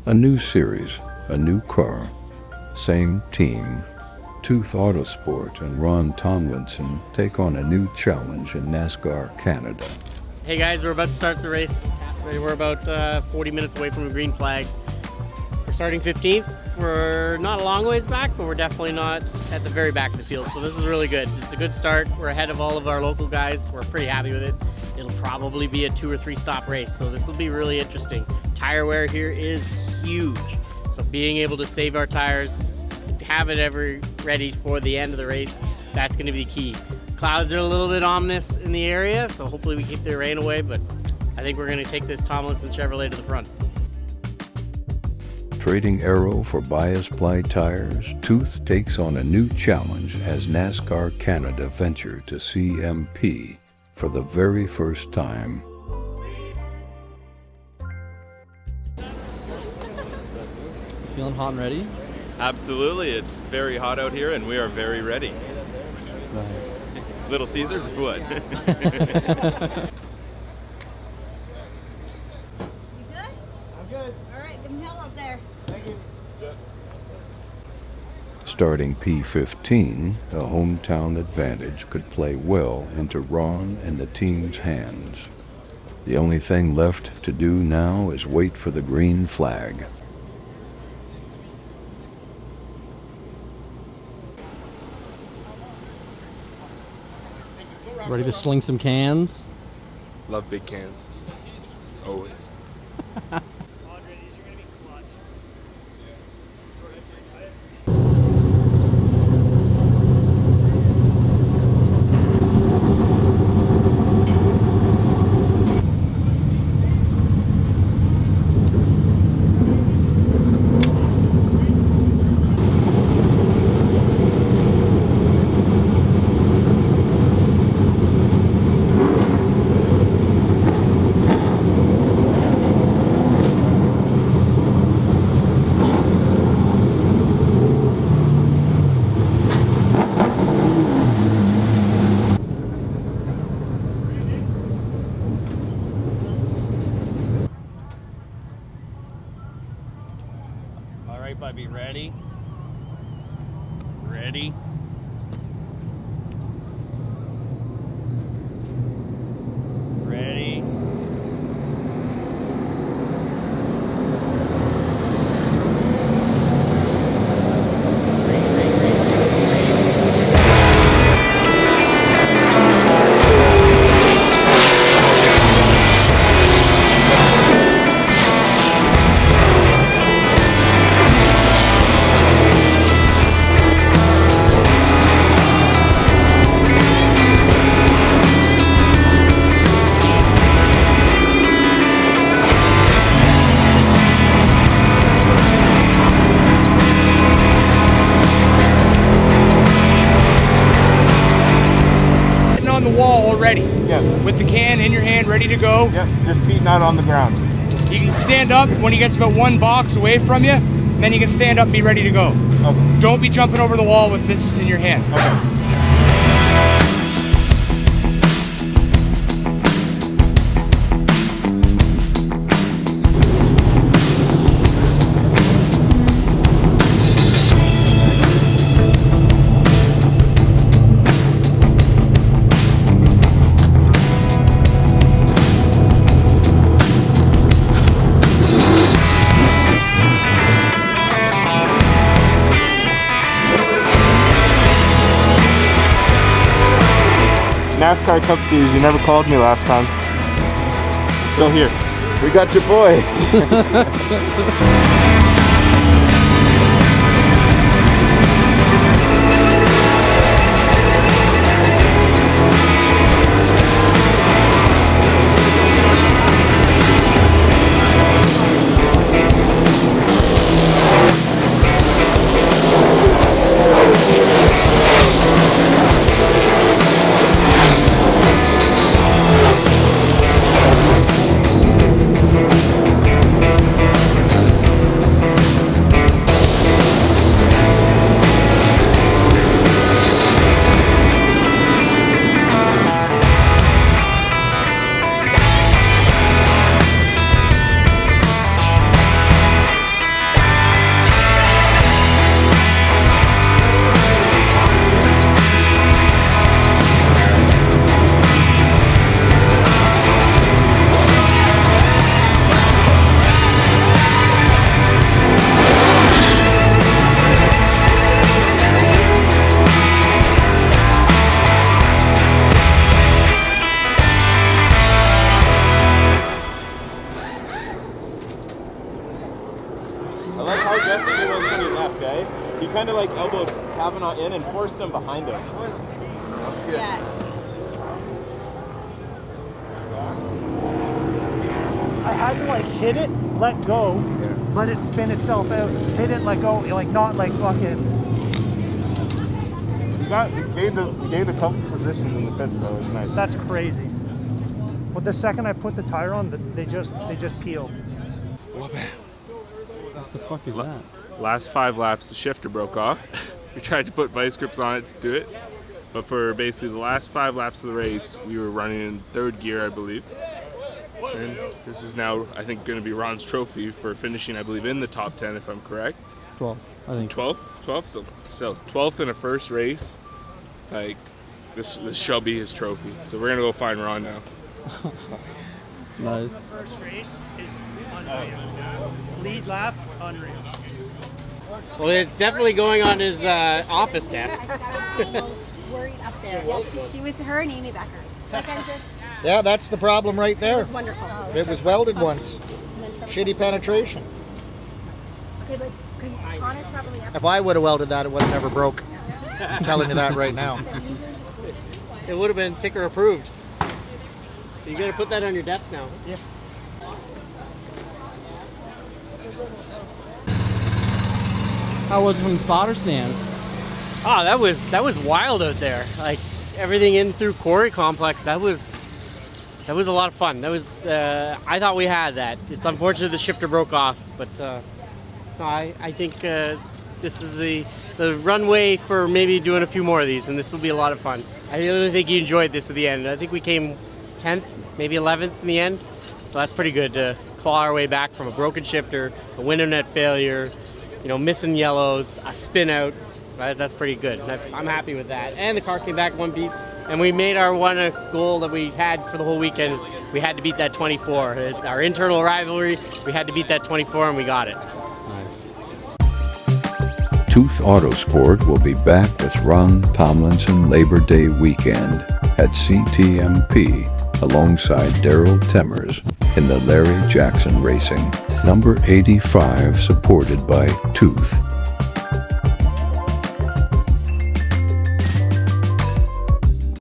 A new series, a new car, same team. TWOth Autosport and Ron Tomlinson take on a new challenge in NASCAR Canada. Hey guys, we're about to start the race. We're about 40 minutes away from the green flag. We're starting 15th. We're not a long ways back, but we're definitely not at the very back of the field. So this is really good. It's a good start. We're ahead of all of our local guys. We're pretty happy with it. It'll probably be a 2 or 3 stop race. So this will be really interesting. Tire wear here is huge. So being able to save our tires, have it ever ready for the end of the race, that's going to be key. Clouds are a little bit ominous in the area, so hopefully we keep the rain away, but I think we're going to take this Tomlinson Chevrolet to the front. Trading Aero for bias ply tires, TWOth takes on a new challenge as NASCAR Canada venture to CMP for the very first time. Feeling hot and ready? Absolutely, it's very hot out here and we are very ready. Right. Little Caesars would. You good? I'm good. All right, give him hell out there. Thank you. Starting P15, a hometown advantage could play well into Ron and the team's hands. The only thing left to do now is wait for the green flag. Ready to sling some cans? Love big cans. Always. All right, Bubby, ready? Ready? Ready? On the wall already. Yeah. With the can in your hand, ready to go. Yeah, just feet not on the ground. You can stand up when he gets about 1 box away from you, and then you can stand up and be ready to go. Okay. Don't be jumping over the wall with this in your hand. Okay. NASCAR Cup Series, you never called me last time. Still here. We got your boy. I like how aggressive he was when he left, eh? He kind of like elbowed Kavanaugh in and forced him behind him. Yeah. I had to like hit it, let go, let it spin itself out, hit it, let go, like not like fucking. You gained a couple positions in the pits though. It's nice. That's crazy. But the second I put the tire on, they just peel. What the fuck is that? Last 5 laps, the shifter broke off. We tried to put vice grips on it to do it, but for basically the last 5 laps of the race, we were running in 3rd gear, I believe. And this is now, I think, going to be Ron's trophy for finishing, I believe, in the top 10, if I'm correct. 12, I think. 12? 12? So 12th in a first race. Like, this shall be his trophy. So we're going to go find Ron now. Nice. The first race is unreal. Lead lap, unreal. Well, it's definitely going on his office desk. Almost worried up there. She was her and Amy Becker's. Like I'm just. Yeah, that's the problem right It there. was wonderful. It was welded once. And then Trevor- Shitty penetration. Okay, but Connor's probably up. If I would have welded that, it would have never broke. I'm telling you that right now. It would have been ticker approved. You got to put that on your desk now. Yeah. How was it from the spotter stand? Oh, that was wild out there. Like everything in through Quarry Complex. That was a lot of fun. That was I thought we had that. It's unfortunate the shifter broke off, but no, I think this is the runway for maybe doing a few more of these, and this will be a lot of fun. I really think you enjoyed this at the end. I think we came 10th, maybe 11th in the end, so that's pretty good to claw our way back from a broken shifter, a window net failure, you know, missing yellows, a spin out. Right, that's pretty good. I'm happy with that. And the car came back one piece, and we made our one goal that we had for the whole weekend is we had to beat that 24. Our internal rivalry, we had to beat that 24, and we got it. Tooth Autosport will be back with Ron Tomlinson Labor Day weekend at CTMP alongside Daryl Temmers in the Larry Jackson Racing, number 85, supported by Tooth.